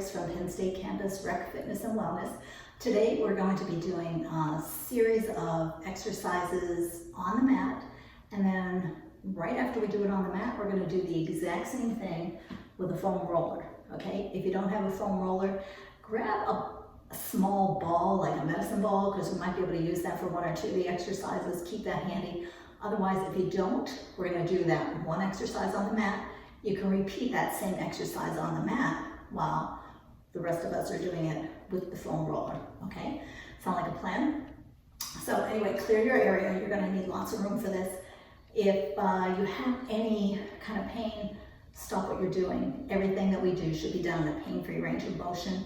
Briggs from Penn State Campus Rec Fitness and Wellness. Today we're going to be doing a series of exercises on the mat, and then right after we do it on the mat, we're going to do the exact same thing with a foam roller, okay? If you don't have a foam roller, grab a small ball, like a medicine ball, because we might be able to use that for one or two of the exercises. Keep that handy. Otherwise, if you don't, we're going to do that one exercise on the mat. You can repeat that same exercise on the mat while the rest of us are doing it with the foam roller, okay? Sound like a plan? So anyway, clear your area. You're going to need lots of room for this. If you have any kind of pain, stop what you're doing. Everything that we do should be done in a pain-free range of motion.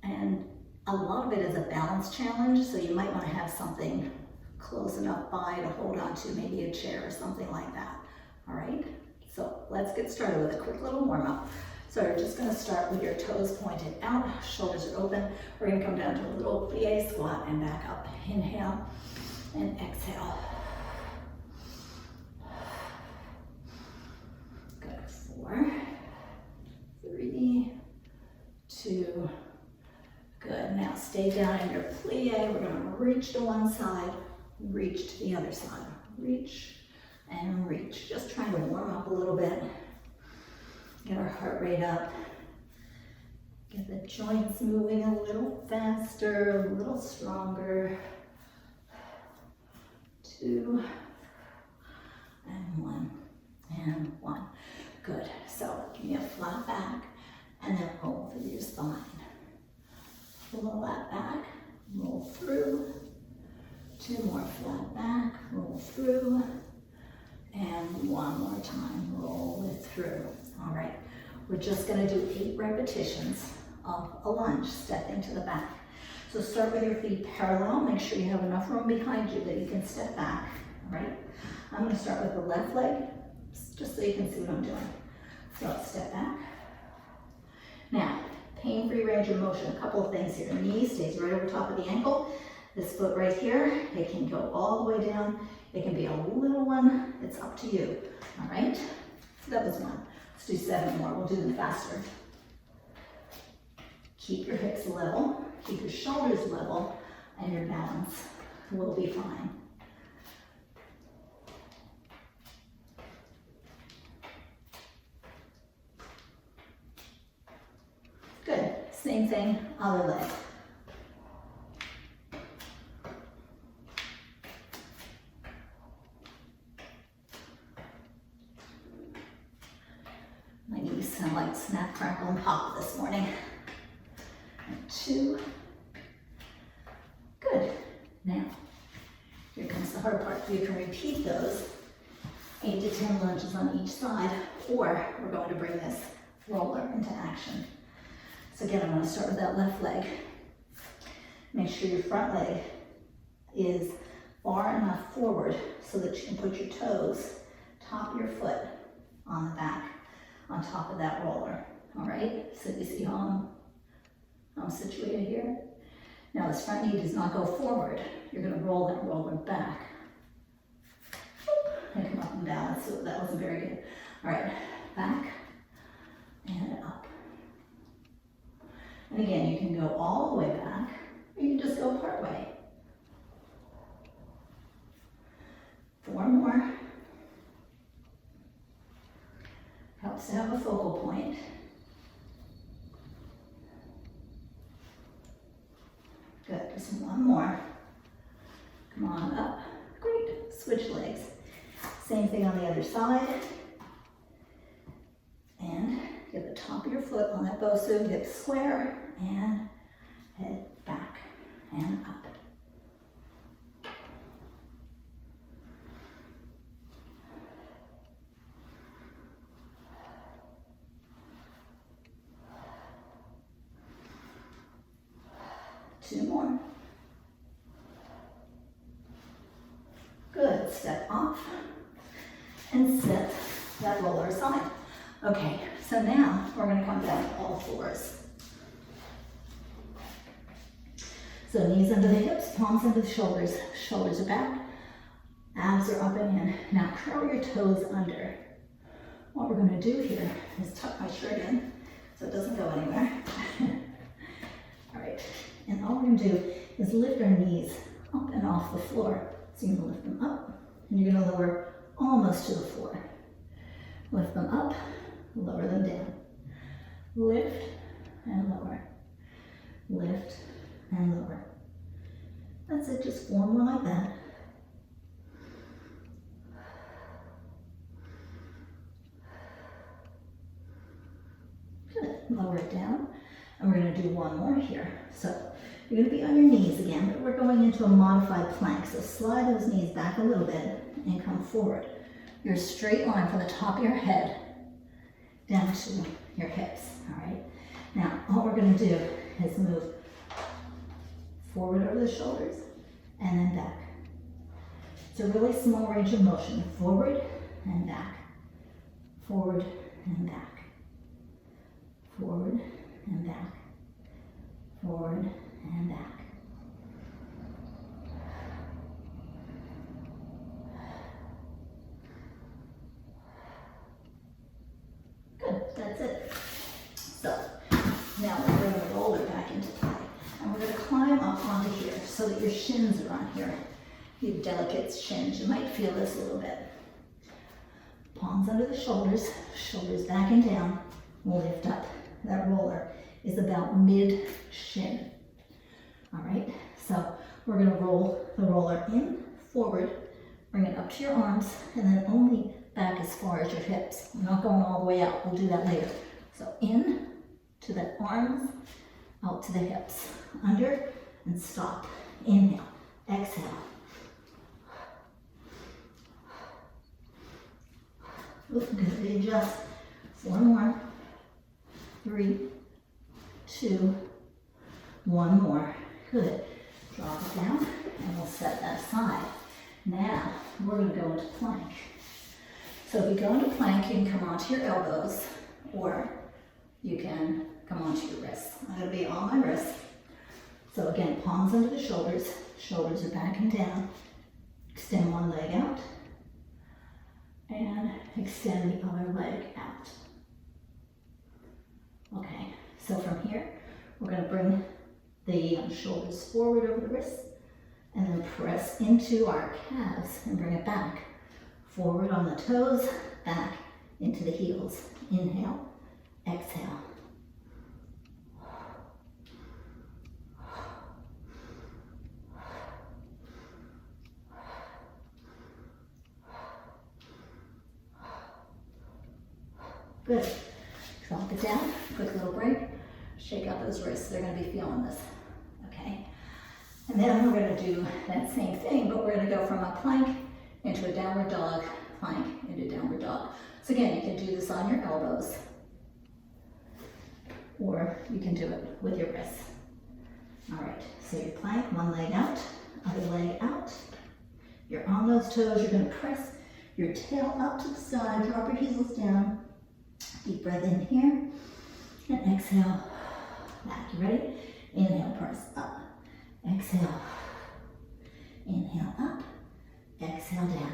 And a lot of it is a balance challenge, so you might want to have something close enough by to hold on to, maybe a chair or something like that. All right, so let's get started with a quick little warm-up. So we're just going to start with your toes pointed out, shoulders are open. We're going to come down to a little plie squat and back up. Inhale and exhale. Good. 4, 3, 2. Good. Now stay down in your plie. We're going to reach to one side, reach to the other side. Reach and reach. Just trying to warm up a little bit. Get our heart rate up. Get the joints moving a little faster, a little stronger. 2 and 1 and 1. Good. So give me a flat back and then roll through your spine. Roll that back, roll through. 2 more flat back, roll through. And 1 more time, roll it through. All right, we're just gonna do 8 repetitions of a lunge, stepping to the back. So start with your feet parallel. Make sure you have enough room behind you that you can step back, all right? I'm gonna start with the left leg, just so you can see what I'm doing. So step back. Now, pain-free range of motion. A couple of things here. The knee stays right over top of the ankle. This foot right here, it can go all the way down. It can be a little one. It's up to you. All right? So that was 1. Let's do 7 more. We'll do them faster. Keep your hips level. Keep your shoulders level. And your balance will be fine. Good. Same thing, other leg. My knees sound like snap, crackle, and pop this morning. And 2. Good. Now, here comes the hard part. You can repeat those 8 to 10 lunges on each side, or we're going to bring this roller into action. So again, I'm going to start with that left leg. Make sure your front leg is far enough forward so that you can put your toes, top of your foot, on the back, on top of that roller. All right, so you see how I'm situated here? Now this front knee does not go forward. You're going to roll that roller back. And come up and down. So that wasn't very good. All right, back and up. And again, you can go all the way back, or you can just go part way. 4 more. Helps to have a focal point. Good, just 1 more. Come on up. Great, switch legs. Same thing on the other side. And get the top of your foot on that Bosu, hips square, and head back and up. Two more. Good, step off and set that roller aside. Okay, so now we're going to come down to all 4s. So knees under the hips, palms under the shoulders. Shoulders are back, abs are up and in. Now curl your toes under. What we're going to do here is tuck my shirt in so it doesn't go anywhere. All right, and all we're gonna do is lift our knees up and off the floor. So you're gonna lift them up, and you're gonna lower almost to the floor. Lift them up, lower them down. Lift and lower. Lift and lower. That's it, just 4 more like that. Good, lower it down. And we're gonna do 1 more here. So you're gonna be on your knees again, but we're going into a modified plank. So slide those knees back a little bit and come forward. Your straight line from the top of your head down to your hips, all right? Now, all we're gonna do is move forward over the shoulders and then back. It's a really small range of motion. Forward and back. Forward and back. Forward and back. Forward and back. Good, that's it. So, now we're bringing the roller back into play. And we're gonna climb up onto here so that your shins are on here. You have delicate shins, you might feel this a little bit. Palms under the shoulders, shoulders back and down, lift up. That roller is about mid-shin. All right, so we're gonna roll the roller in, forward, bring it up to your arms, and then only back as far as your hips. We're not going all the way out, we'll do that later. So in to the arms, out to the hips, under and stop. Inhale, exhale. Good, readjust. 4 more. 3, 2, 1 more. Good. Drop it down and we'll set that aside. Now we're going to go into plank. So if you go into plank, you can come onto your elbows or you can come onto your wrists. I'm going to be on my wrists. So again, palms under the shoulders. Shoulders are back and down. Extend one leg out. And extend the other leg out. Okay, so from here, we're going to bring the shoulders forward over the wrists and then press into our calves and bring it back. Forward on the toes, back into the heels. Inhale, exhale. Good. Drop it down, quick little break. Shake out those wrists, they're gonna be feeling this, okay? And then we're gonna do that same thing, but we're gonna go from a plank into a downward dog, plank into downward dog. So again, you can do this on your elbows, or you can do it with your wrists. All right, so your plank, one leg out, other leg out. You're on those toes, you're gonna press your tail up to the side, drop your heels down. Deep breath in here, and exhale back. You ready? Inhale, press up. Exhale. Inhale up. Exhale down.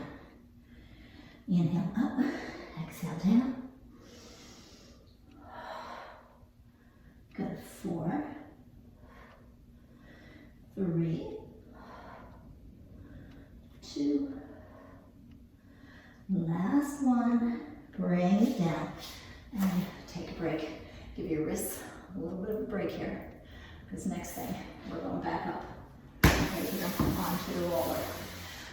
Inhale up. Exhale down. Good. 4, 3, 2. Last one. Bring it down. And take a break. Give your wrists a little bit of a break here. Because next thing, we're going back up. Right here onto the roller.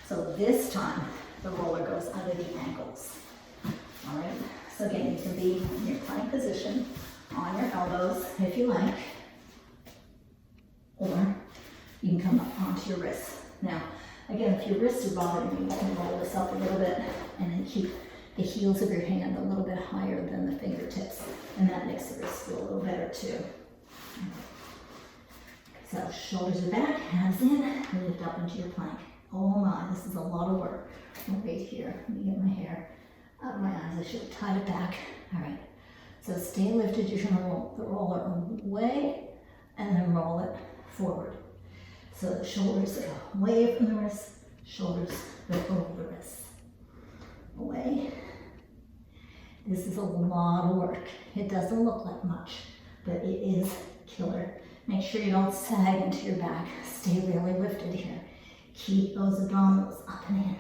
So this time, the roller goes under the ankles. All right. So again, you can be in your plank position on your elbows if you like. Or you can come up onto your wrists. Now, again, if your wrists are bothering you, you can roll this up a little bit and then keep the heels of your hand a little bit higher than the fingertips, and that makes the wrists feel a little better too. So shoulders are back, hands in, lift up into your plank. Oh my, this is a lot of work. Right here, let me get my hair out of my eyes. I should have tied it back. All right, so stay lifted. You're gonna roll the roller away and then roll it forward. So the shoulders go away from the wrists, shoulders go over the wrists. Away. This is a lot of work. It doesn't look like much, but it is killer. Make sure you don't sag into your back. Stay really lifted here. Keep those abdominals up and in.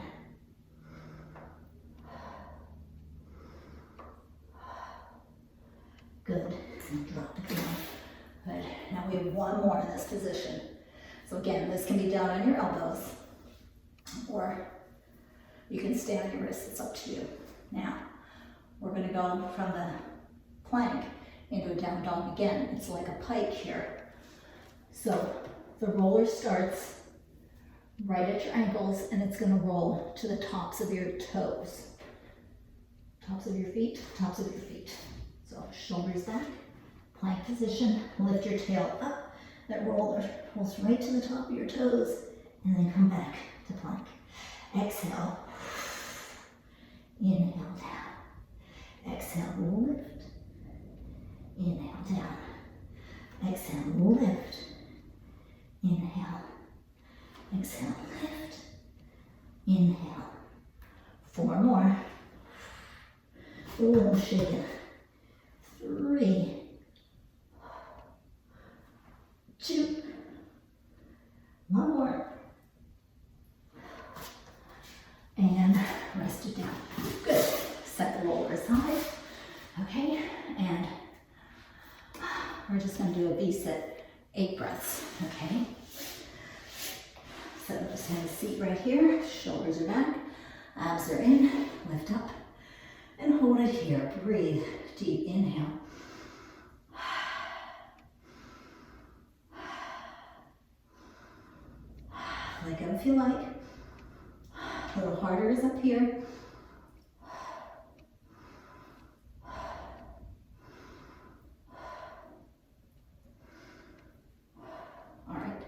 Good. And drop it down. Good. Now we have one more in this position. So again, this can be down on your elbows, or you can stay on your wrists. It's up to you. Now, we're going to go from the plank into a down dog again. It's like a pike here. So the roller starts right at your ankles, and it's going to roll to the tops of your toes. Tops of your feet, tops of your feet. So shoulders back, plank position, lift your tail up. That roller rolls right to the top of your toes, and then come back to plank. Exhale. Inhale down. Exhale, lift. Inhale down. Exhale, lift. Inhale. Exhale, lift. Inhale. 4 more. Ooh, shake it. 3, 2, 1 more. And rest it down. Good. Set the roller aside. Okay, and we're just going to do a V-sit, 8 breaths. Okay. So just have a seat right here. Shoulders are back. Abs are in. Lift up. And hold it here. Breathe. Deep inhale. Let go if you like. A little harder is up here. All right,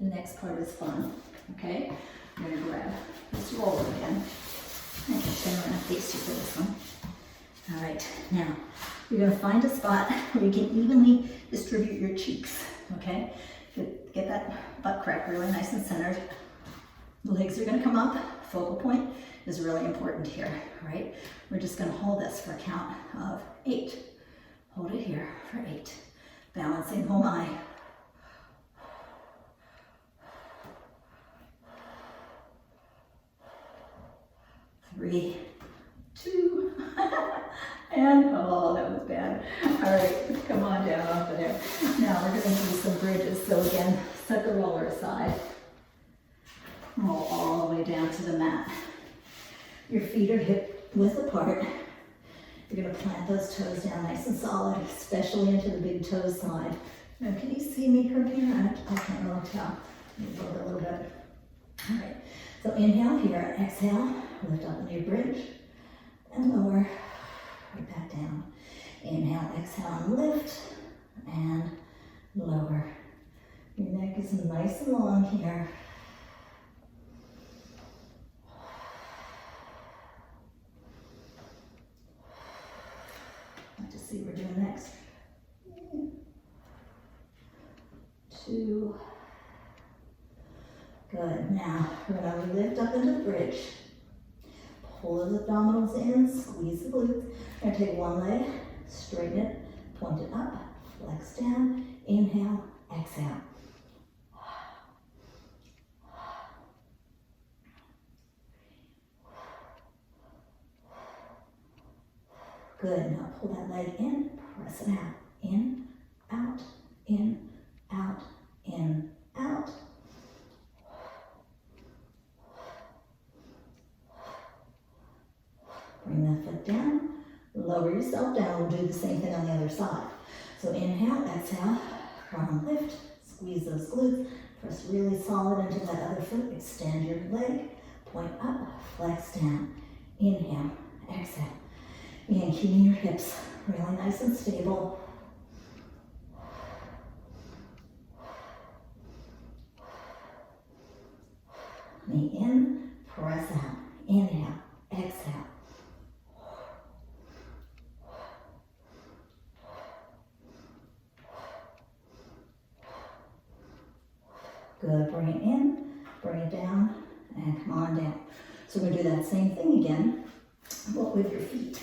the next part is fun, okay? I'm gonna grab this roller again. I can turn around and face you for this one. All right, now you're gonna find a spot where you can evenly distribute your cheeks, okay? Get that butt crack really nice and centered. The legs are gonna come up. Focal point is really important here, right? We're just gonna hold this for a count of 8. Hold it here for 8. Balancing, oh my. 3, 2, and oh, that was bad. All right, come on down off of there. Now we're gonna do some bridges. So again, set the roller aside. Roll all the way down to the mat. Your feet are hip width apart. You're gonna plant those toes down nice and solid, especially into the big toe side. Now, can you see me from here? I can't really tell. Let me move a little bit. All right, so inhale here, exhale, lift up into your bridge, and lower, right back down. Inhale, exhale, and lift, and lower. Your neck is nice and long here. Let's just see what we're doing next. 2. Good. Now we're going to lift up into the bridge. Pull those abdominals in, squeeze the glutes. We're going to take one leg, straighten it, point it up, flex down, inhale, exhale. Good. Now pull that leg in, press it out. In, out, in, out, in, out. Bring that foot down, lower yourself down. We'll do the same thing on the other side. So inhale, exhale, crown lift, squeeze those glutes, press really solid into that other foot, extend your leg, point up, flex down. Inhale, exhale. Again, keeping your hips really nice and stable. Knee in, press out. Inhale, exhale. Good, bring it in, bring it down, and come on down. So we're gonna do that same thing again, but with your feet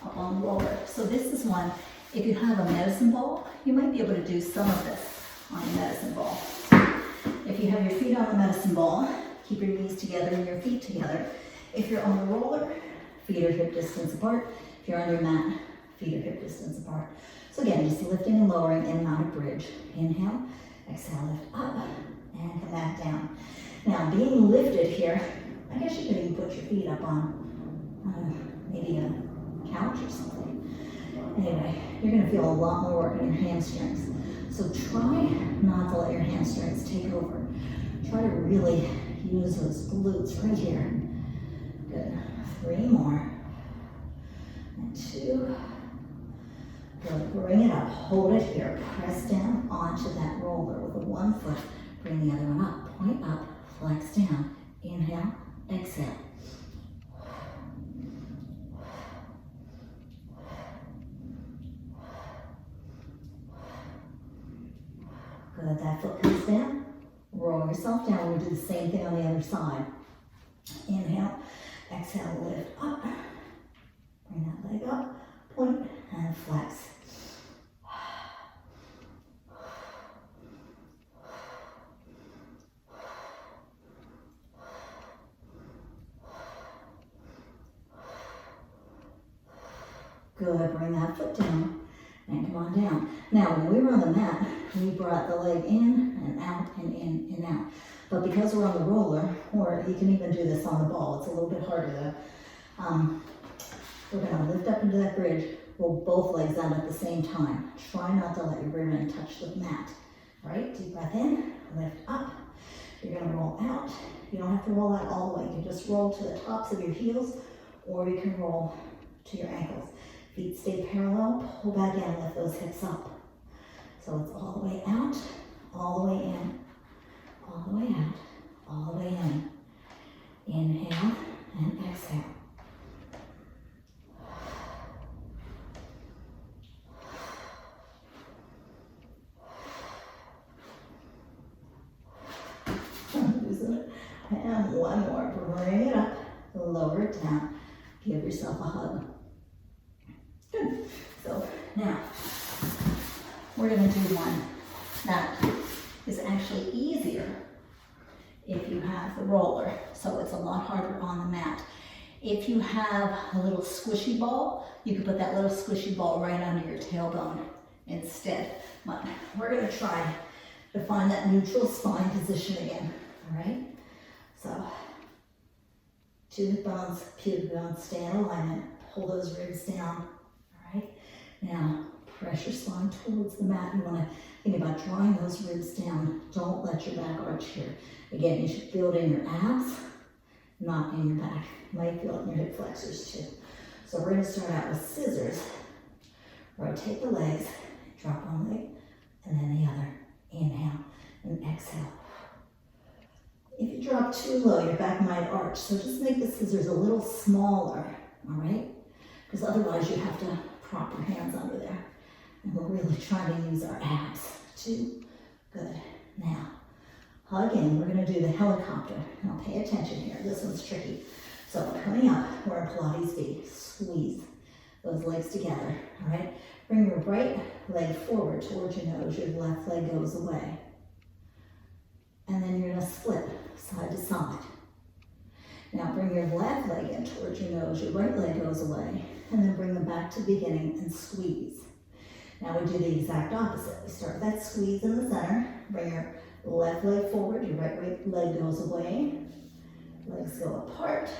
up on the roller. So this is one, If you have a medicine ball, you might be able to do some of this on your medicine ball. If you have your feet on the medicine ball, keep your knees together and your feet together. If you're on the roller, feet are hip distance apart. If you're on your mat, feet are hip distance apart. So again, just lifting and lowering in and out of bridge. Inhale, exhale, lift up, and come back down. Now, being lifted here, I guess you could even put your feet up on maybe a couch or something. Anyway, you're gonna feel a lot more work in your hamstrings. So try not to let your hamstrings take over. Try to really use those glutes right here. Good. 3 more. And 2. Good. Bring it up. Hold it here. Press down onto that roller with the one foot. Bring the other one up. Point up. Flex down. Inhale. Exhale. Good. That foot comes down. Roll yourself down. We'll do the same thing on the other side. Inhale. Exhale. Lift up. Bring that leg up. Point and flex. Good, bring that foot down and come on down. Now, when we were on the mat, we brought the leg in and out and in and out. But because we're on the roller, or you can even do this on the ball, it's a little bit harder though. We're gonna lift up into that bridge, roll both legs out at the same time. Try not to let your rear end touch the mat. All right, deep breath in, lift up. You're gonna roll out. You don't have to roll out all the way. You can just roll to the tops of your heels, or you can roll to your ankles. Feet stay parallel, pull back in, lift those hips up. So it's all the way out, all the way in, all the way out, all the way in. Inhale and exhale. I'm losing it. And one more. Bring it up, lower it down. Give yourself a hug. Good. So now we're going to do one that is actually easier if you have the roller. So it's a lot harder on the mat. If you have a little squishy ball, you can put that little squishy ball right under your tailbone instead. But we're going to try to find that neutral spine position again. All right. So 2 hip bones, pubic bones, stay in alignment. Pull those ribs down. Right? Now, press your spine towards the mat. You want to think about drawing those ribs down. Don't let your back arch here. Again, you should feel it in your abs, not in your back. You might feel it in your hip flexors too. So we're going to start out with scissors. Rotate the legs, drop one leg, and then the other. Inhale and exhale. If you drop too low, your back might arch. So just make the scissors a little smaller, all right? Because otherwise you have to prop your hands under there. And we're really trying to use our abs too. Good. Now, hug in. We're going to do the helicopter. Now pay attention here. This one's tricky. So coming up, we're in Pilates V. Squeeze those legs together. All right. Bring your right leg forward towards your nose. Your left leg goes away. And then you're going to split side to side. Now bring your left leg in towards your nose. Your right leg goes away. And then bring them back to the beginning and squeeze. Now we do the exact opposite. We start with that squeeze in the center. Bring your left leg forward. Your right leg goes away. Legs go apart.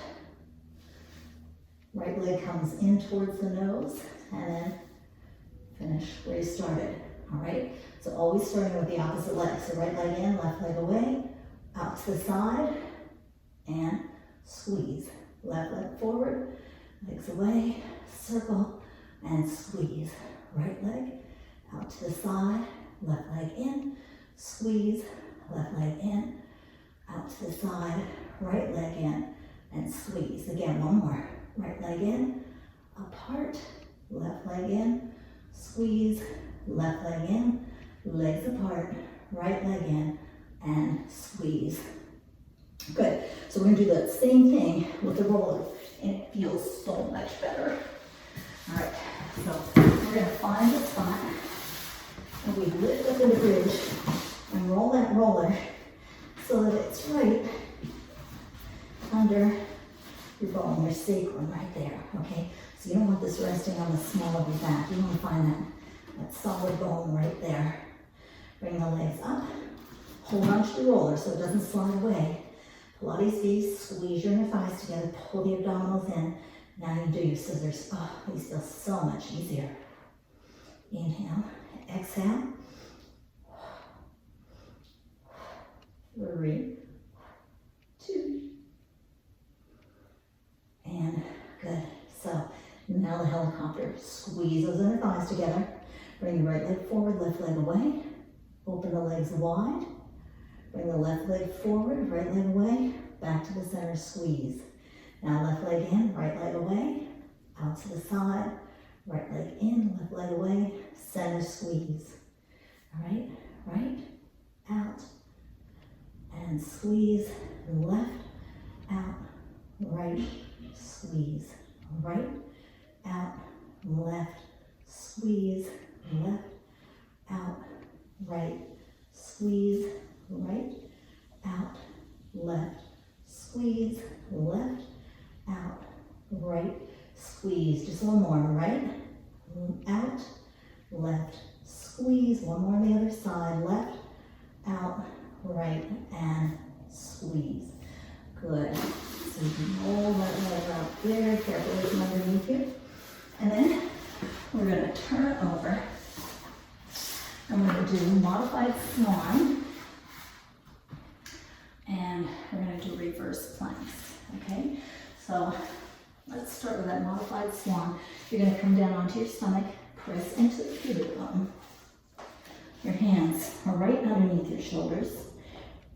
Right leg comes in towards the nose. And then finish where you started. All right? So always starting with the opposite leg. So right leg in, left leg away. Out to the side. And squeeze. Left leg forward. Legs away. Circle. And squeeze. Right leg out to the side, left leg in, squeeze, left leg in, out to the side, right leg in, and squeeze. Again, one more. Right leg in, apart, left leg in, squeeze, left leg in, legs apart, right leg in, and squeeze. Good. So we're going to do the same thing with the roller, and it feels so much better. All right. So we're gonna find the spot and we lift up in the bridge and roll that roller so that it's right under your bone, your sacrum right there, okay? So you don't want this resting on the small of your back. You want to find that solid bone right there. Bring the legs up. Hold on to the roller so it doesn't slide away. Pilates V, squeeze your inner thighs together, pull the abdominals in. Now you do your scissors. Oh, these feel so much easier. Inhale, exhale. 3, 2, and good. So now the helicopter. Squeeze those inner thighs together. Bring the right leg forward, left leg away. Open the legs wide. Bring the left leg forward, right leg away. Back to the center, squeeze. Now left leg in, right leg away. Out to the side. Right leg in, left leg away. Center, squeeze. All right, right, out. And squeeze. Left, out, right, squeeze. Right, out, left, squeeze, left, out, right, squeeze, right, out, left, squeeze, left, out, right, squeeze. Just one more, right, out, left, squeeze. One more on the other side, left, out, right, and squeeze. Good. So you can roll that leg out very carefully from underneath you. And then we're going to turn over and we're going to do modified swan. And we're going to do reverse planks. Okay? So let's start with that modified swan. You're going to come down onto your stomach, press into the pubic bone. Your hands are right underneath your shoulders.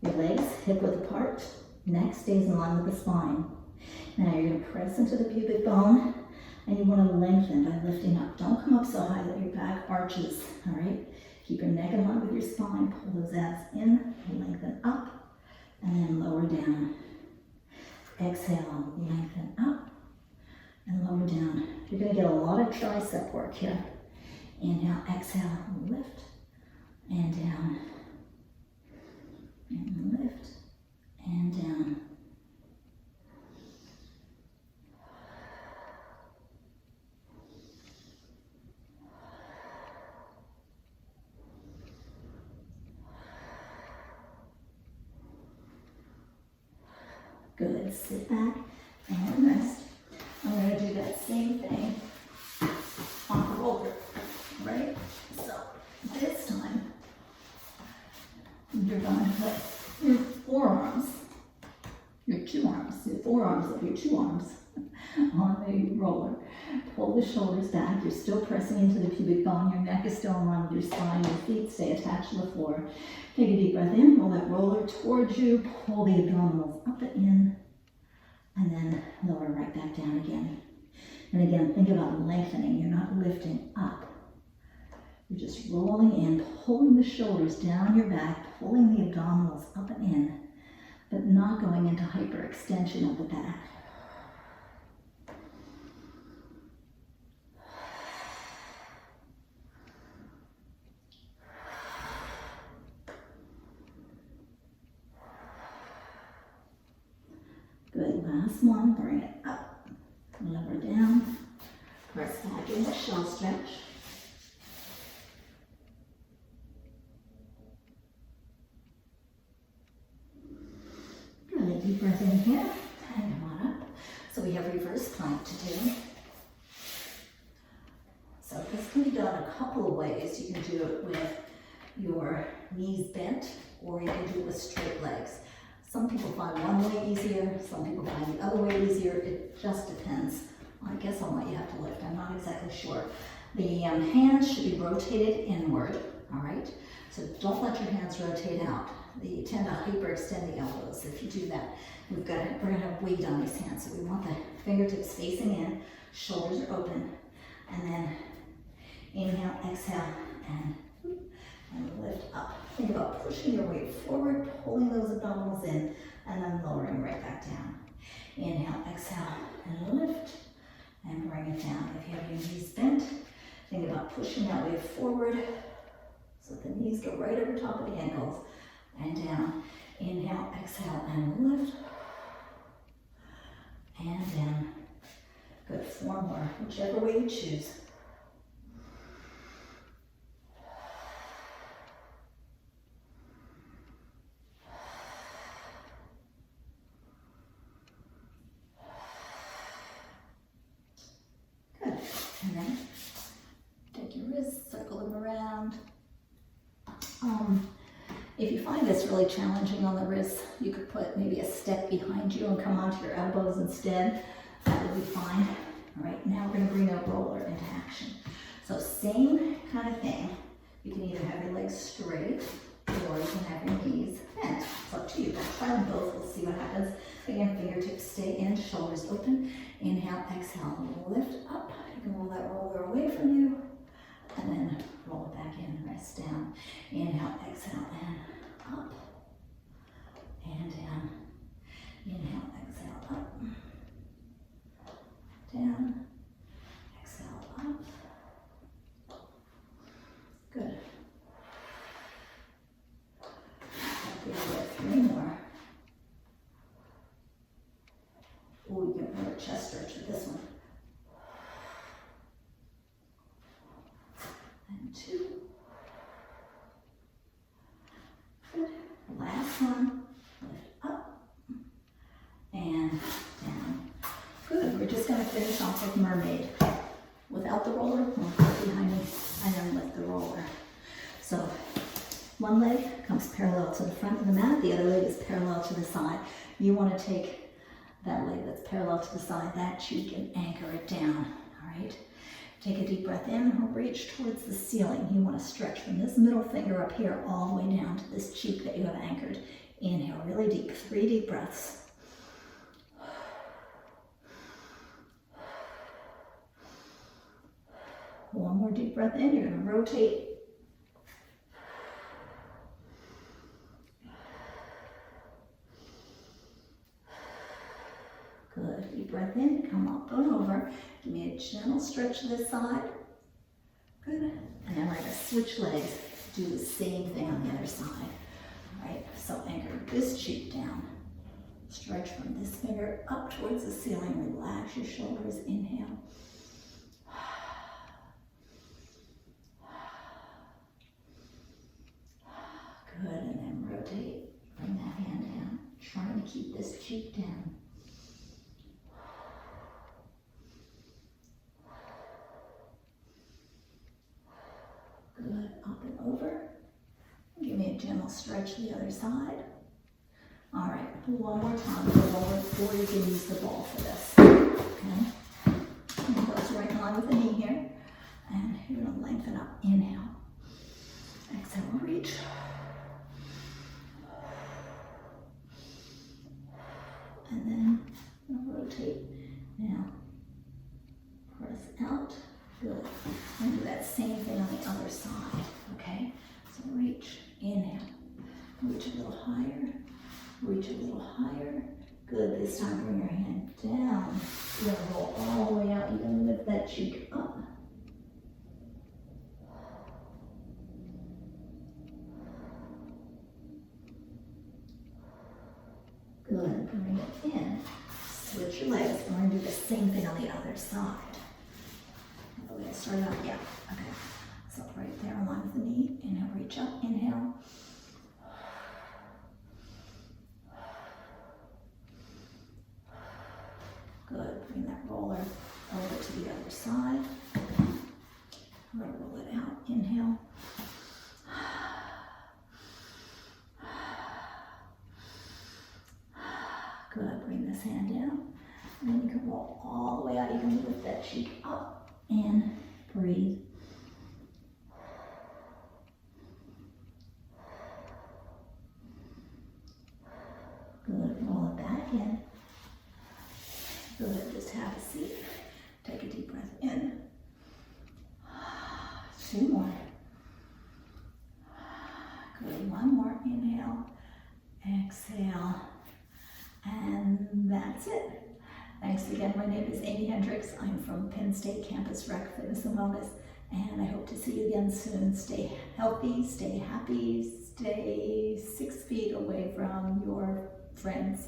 Your legs hip width apart. Neck stays in line with the spine. Now you're going to press into the pubic bone and you want to lengthen by lifting up. Don't come up so high that your back arches, all right? Keep your neck in line with your spine. Pull those abs in, lengthen up, and then lower down. Exhale, lengthen up, and lower down. You're going to get a lot of tricep work here. Inhale, exhale, lift, and down, and lift, and down. Good. Sit back and rest. I'm going to do that same thing on the roller, right? So this time you're going to put your forearms, your two arms, your forearms of your two arms on the roller. Pull the shoulders back. You're still pressing into the pubic bone. Your neck is still in line with your spine. Your feet stay attached to the floor. Take a deep breath in. Roll that roller towards you. Pull the abdominals up and in. And then lower right back down again. And again, think about lengthening. You're not lifting up. You're just rolling in, pulling the shoulders down your back, pulling the abdominals up and in, but not going into hyperextension of the back. Good, last one, bring it up, lower down, press back in the shell stretch. Really deep breath in here, and come on up. So we have reverse plank to do. So this can be done a couple of ways. You can do it with your knees bent, or you can do it with straight legs. Some people find one way easier, some people find the other way easier. It just depends, I guess, on what you have to lift. I'm not exactly sure. The hands should be rotated inward, all right? So don't let your hands rotate out. You tend to hyperextend the elbows if you do that. We're gonna have weight on these hands, so we want the fingertips facing in, shoulders are open, and then inhale, exhale, and lift up. Think about pushing your weight forward, pulling those abdominals in, and then lowering right back down. Inhale, exhale, and lift, and bring it down. If you have your knees bent, Think about pushing that weight forward so the knees go right over top of the ankles and down. Inhale, exhale, and lift. And down. Good, 4 more, whichever way you choose. Good, and then take your wrists, circle them around. If you find this really challenging on the wrists, you could put maybe a step behind you and come onto your elbows instead. That would be fine. All right, now we're going to bring a roller into action. So same kind of thing. You can either have your legs straight or you can have your knees bent. It's up to you. Try them both. We'll see what happens. Again, fingertips stay in, shoulders open. Inhale, exhale, lift up. You can roll that roller away from you. And then roll it back in, rest down. Inhale, exhale, and up. And down. Inhale, exhale, up. Down. Exhale, up. Good. Okay, we have 3 more. Oh, you get more chest stretch with this one. And 2. Good. Last one. Lift up and down. Good. We're just going to finish off with mermaid. Without the roller, we'll put it behind me and then lift the roller. So one leg comes parallel to the front of the mat, the other leg is parallel to the side. You want to take that leg that's parallel to the side, that cheek, and anchor it down. All right. Take a deep breath in, reach towards the ceiling. You want to stretch from this middle finger up here all the way down to this cheek that you have anchored. Inhale really deep, 3 deep breaths. One more deep breath in, you're going to rotate. Good, deep breath in, come up and over. Give me a gentle stretch to this side. Good. And then we're going to switch legs, do the same thing on the other side. All right, so anchor this cheek down. Stretch from this finger up towards the ceiling. Relax your shoulders. Inhale. Good, and then rotate. Bring that hand down. Trying to keep this cheek down. Good, up and over. Give me a gentle stretch to the other side. All right, one more time for the roller, or you can use the ball for this. Okay, and it goes right in line with the knee here. And you're gonna lengthen up. Inhale. Exhale, reach. And then rotate. Now, press out. Good. And do that same thing on the other side, okay? So reach, inhale, reach a little higher, reach a little higher. Good, this time bring your hand down. You're gonna roll all the way out. You're gonna lift that cheek up. Good, bring it in. Switch your legs. We're gonna do the same thing on the other side. We're going to start out, yeah, okay. So right there in line with the knee. Inhale, reach up, inhale. Good, bring that roller over to the other side. Roll it out, inhale. Good, bring this hand down. And then you can roll all the way out. You can lift that cheek up. And breathe. Good, roll it back in. Good, just have a seat. Take a deep breath in. 2 more. Good, 1 more. Inhale, exhale, and that's it. Thanks again. My name is Amy Hendricks. I'm from Penn State Campus Rec Fitness and Wellness, And I hope to see you again soon. Stay healthy, stay happy, stay 6 feet away from your friends.